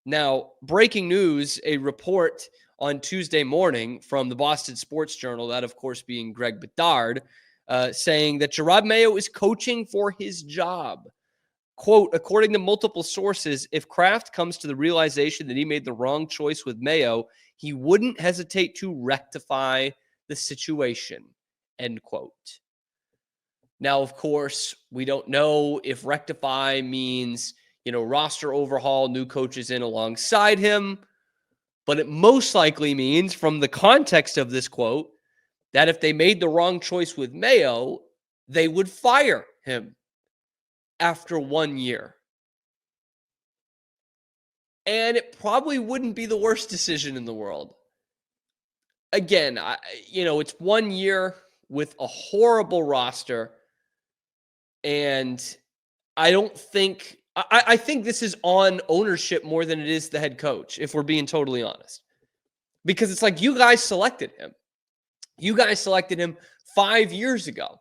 Now, breaking news, a report on Tuesday morning from the Boston Sports Journal, that of course being Greg Bedard, saying that Jerod Mayo is coaching for his job. Quote, according to multiple sources, if Kraft comes to the realization that he made the wrong choice with Mayo, he wouldn't hesitate to rectify the situation, end quote. Now, of course, we don't know if rectify means, roster overhaul, new coaches in alongside him, but it most likely means, from the context of this quote, that if they made the wrong choice with Mayo, they would fire him after 1 year. And it probably wouldn't be the worst decision in the world. Again, it's 1 year with a horrible roster. And I don't think I think this is on ownership more than it is the head coach, if we're being totally honest. Because it's like, you guys selected him. You guys selected him 5 years ago.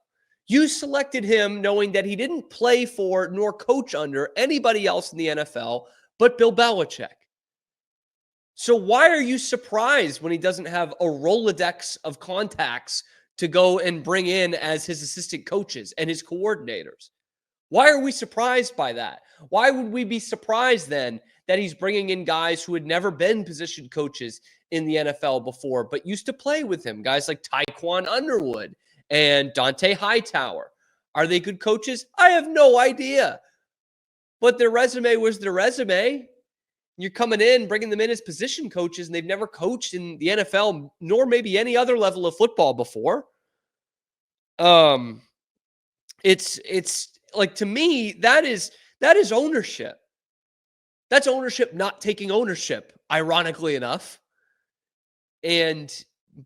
You selected him knowing that he didn't play for nor coach under anybody else in the NFL but Bill Belichick. So why are you surprised when he doesn't have a Rolodex of contacts to go and bring in as his assistant coaches and his coordinators? Why are we surprised by that? Why would we be surprised then that he's bringing in guys who had never been position coaches in the NFL before, but used to play with him? Guys like Tyquan Underwood and Dante Hightower. Are they good coaches? I have no idea. But their resume was their resume. You're coming in, bringing them in as position coaches, and they've never coached in the NFL, nor maybe any other level of football before. It's like, to me, that is ownership. That's ownership not taking ownership, ironically enough. And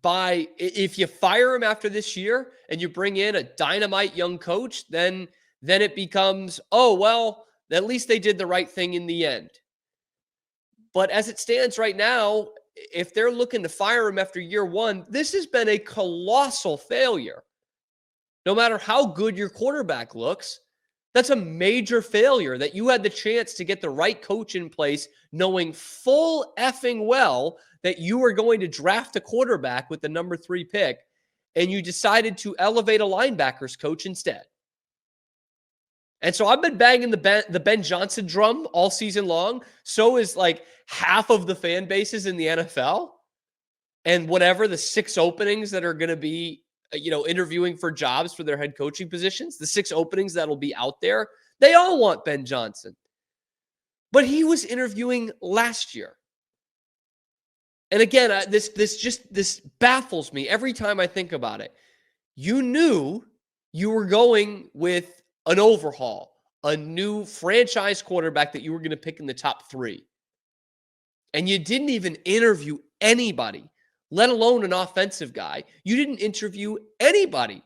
if you fire him after this year and you bring in a dynamite young coach, then it becomes, oh, well, at least they did the right thing in the end. But as it stands right now, if they're looking to fire him after year one, this has been a colossal failure. No matter how good your quarterback looks, that's a major failure that you had the chance to get the right coach in place, knowing full effing well that you were going to draft a quarterback with the number 3 pick, and you decided to elevate a linebackers coach instead. And so I've been banging the Ben Johnson drum all season long. So is like half of the fan bases in the NFL. And whatever the 6 openings that are going to be, interviewing for jobs for their head coaching positions, the 6 openings that'll be out there, they all want Ben Johnson. But he was interviewing last year. And again, this baffles me every time I think about it. You knew you were going with an overhaul, a new franchise quarterback that you were going to pick in the top 3. And you didn't even interview anybody, let alone an offensive guy. You didn't interview anybody.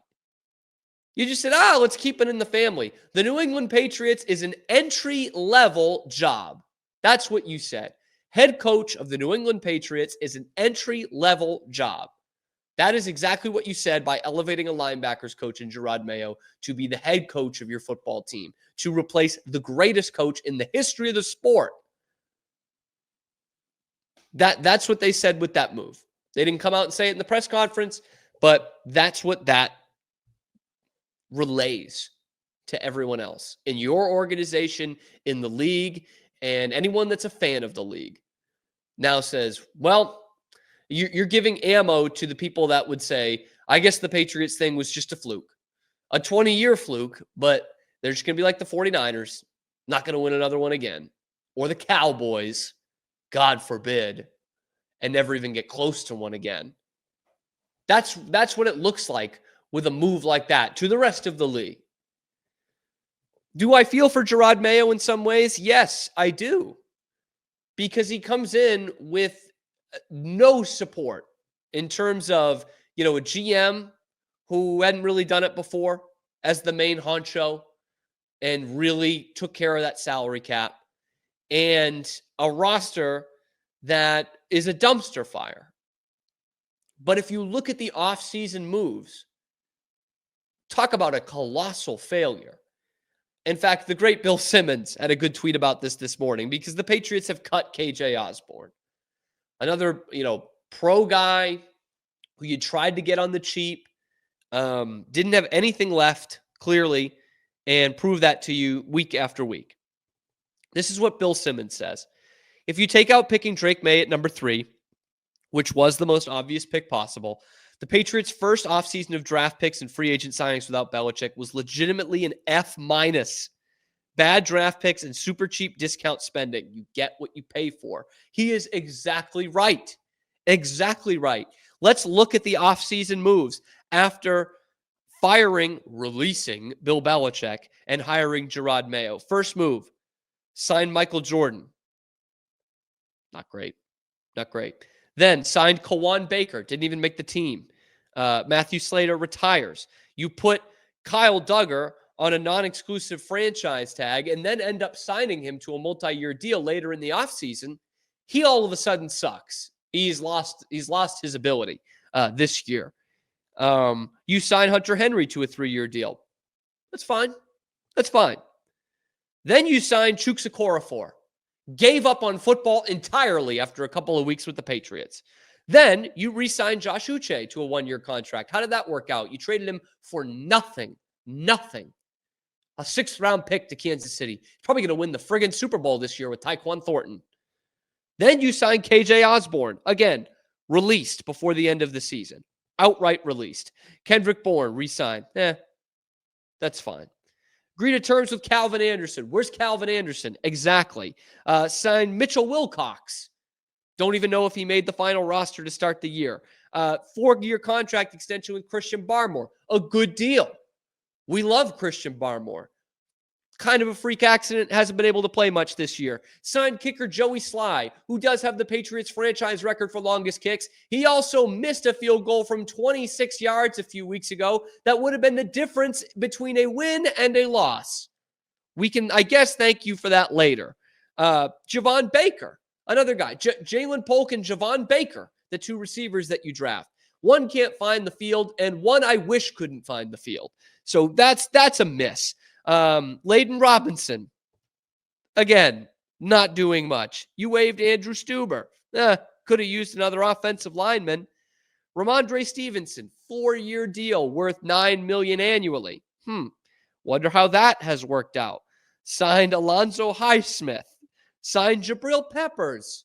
You just said, let's keep it in the family. The New England Patriots is an entry-level job. That's what you said. Head coach of the New England Patriots is an entry-level job. That is exactly what you said by elevating a linebackers coach in Jerod Mayo to be the head coach of your football team, to replace the greatest coach in the history of the sport. That's what they said with that move. They didn't come out and say it in the press conference, but that's what that relays to everyone else in your organization, in the league, and anyone that's a fan of the league now says, well, you're giving ammo to the people that would say, I guess the Patriots thing was just a fluke, a 20-year fluke, but they're just going to be like the 49ers, not going to win another one again, or the Cowboys, God forbid, and never even get close to one again. That's what it looks like with a move like that to the rest of the league. Do I feel for Jerod Mayo in some ways? Yes, I do. Because he comes in with no support in terms of, a GM who hadn't really done it before as the main honcho and really took care of that salary cap, and a roster that is a dumpster fire. But if you look at the offseason moves, talk about a colossal failure. In fact, the great Bill Simmons had a good tweet about this morning because the Patriots have cut KJ Osborne, another, pro guy who you tried to get on the cheap, didn't have anything left, clearly, and prove that to you week after week. This is what Bill Simmons says. If you take out picking Drake May at number 3, which was the most obvious pick possible, the Patriots' first offseason of draft picks and free agent signings without Belichick was legitimately an F-. Bad draft picks and super cheap discount spending. You get what you pay for. He is exactly right. Exactly right. Let's look at the offseason moves after releasing Bill Belichick and hiring Jerod Mayo. First move, signed Michael Jordan. Not great. Not great. Then signed Kawan Baker. Didn't even make the team. Matthew Slater retires. You put Kyle Duggar on a non-exclusive franchise tag and then end up signing him to a multi-year deal later in the offseason. He all of a sudden sucks. He's lost his ability this year. You sign Hunter Henry to a 3-year deal. That's fine. That's fine. Then you sign Chuks Okorafor. Gave up on football entirely after a couple of weeks with the Patriots. Then you re-signed Josh Uche to a 1-year contract. How did that work out? You traded him for nothing. Nothing. A 6th-round pick to Kansas City. He's probably going to win the friggin' Super Bowl this year with Tyquan Thornton. Then you signed KJ Osborne. Again, released before the end of the season. Outright released. Kendrick Bourne re-signed. That's fine. Agreed to terms with Calvin Anderson. Where's Calvin Anderson? Exactly. Signed Mitchell Wilcox. Don't even know if he made the final roster to start the year. 4-year contract extension with Christian Barmore. A good deal. We love Christian Barmore. Kind of a freak accident. Hasn't been able to play much this year. Signed kicker Joey Sly, who does have the Patriots franchise record for longest kicks. He also missed a field goal from 26 yards a few weeks ago. That would have been the difference between a win and a loss. We can, I guess, thank you for that later. Javon Baker, another guy. Jalen Polk and Javon Baker, the 2 receivers that you draft. One can't find the field, and one I wish couldn't find the field. So that's a miss. Layden Robinson, again, not doing much. You waived Andrew Stuber. Could have used another offensive lineman. Ramondre Stevenson, 4-year deal worth $9 million annually. Wonder how that has worked out. Signed Alonzo Highsmith. Signed Jabril Peppers,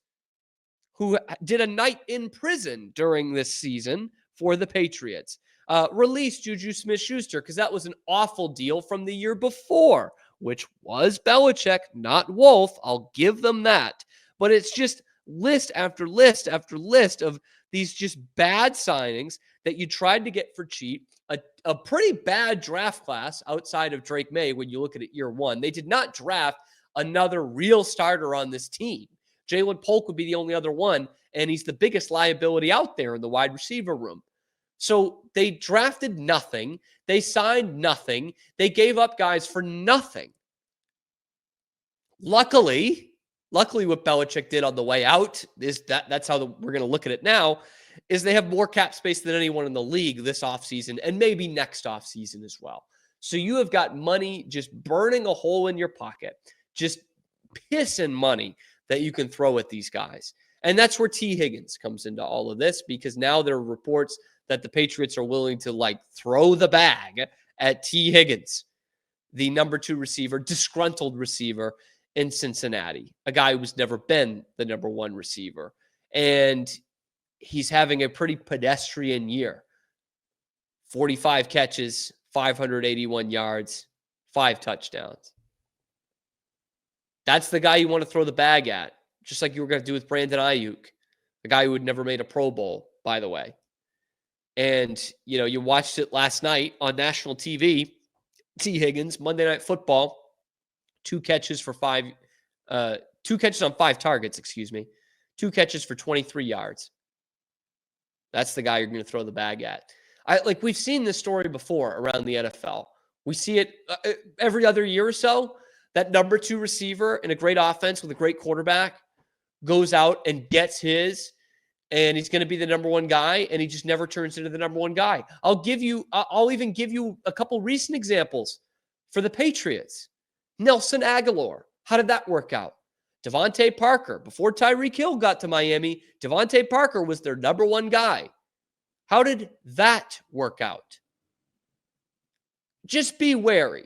who did a night in prison during this season for the Patriots. Released Juju Smith-Schuster because that was an awful deal from the year before, which was Belichick, not Wolf. I'll give them that. But it's just list after list after list of these just bad signings that you tried to get for cheap. A pretty bad draft class outside of Drake May when you look at it year 1. They did not draft another real starter on this team. Jalen Polk would be the only other one, and he's the biggest liability out there in the wide receiver room. So they drafted nothing. They signed nothing. They gave up guys for nothing. Luckily, what Belichick did on the way out is that's how we're going to look at it now, is they have more cap space than anyone in the league this offseason and maybe next offseason as well. So you have got money just burning a hole in your pocket, just pissing money that you can throw at these guys. And that's where T Higgins comes into all of this, because now there are reports that the Patriots are willing to throw the bag at T Higgins, the number 2 receiver, disgruntled receiver in Cincinnati, a guy who's never been the number 1 receiver. And he's having a pretty pedestrian year. 45 catches, 581 yards, 5 touchdowns. That's the guy you want to throw the bag at, just like you were going to do with Brandon Ayuk, the guy who had never made a Pro Bowl, by the way. And, you watched it last night on national TV. T Higgins, Monday Night Football, 2 catches on 5 targets, 2 catches for 23 yards. That's the guy you're going to throw the bag at. We've seen this story before around the NFL. We see it every other year or so. That number 2 receiver in a great offense with a great quarterback goes out and gets his, and he's going to be the number 1 guy, and he just never turns into the number 1 guy. I'll even give you a couple recent examples for the Patriots. Nelson Aguilar. How did that work out? Devontae Parker. Before Tyreek Hill got to Miami, Devontae Parker was their number one guy. How did that work out? Just be wary.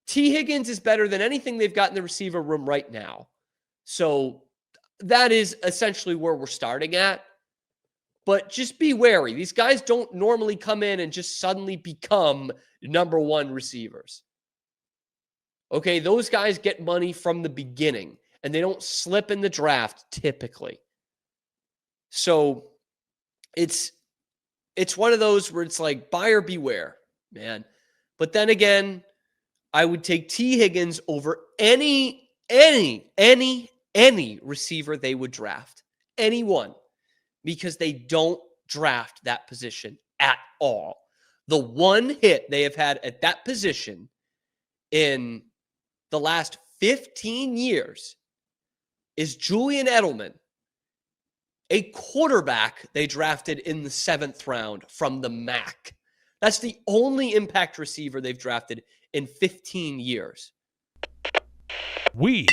T Higgins is better than anything they've got in the receiver room right now. So that is essentially where we're starting at. But just be wary. These guys don't normally come in and just suddenly become number one receivers. Okay, those guys get money from the beginning, and they don't slip in the draft typically. So it's one of those where it's like buyer beware, man. But then again, I would take T Higgins over any receiver they would draft. Anyone. Because they don't draft that position at all. The one hit they have had at that position in the last 15 years is Julian Edelman, a quarterback they drafted in the 7th round from the MAC. That's the only impact receiver they've drafted in 15 years. We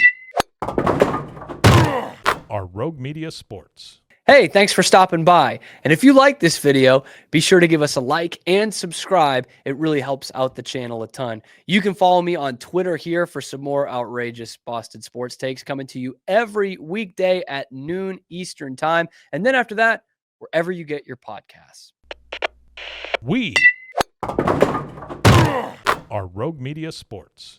are Rogue Media Sports. Hey, thanks for stopping by. And if you like this video, be sure to give us a like and subscribe. It really helps out the channel a ton. You can follow me on Twitter here for some more outrageous Boston sports takes coming to you every weekday at noon Eastern time. And then after that, wherever you get your podcasts. We are Rogue Media Sports.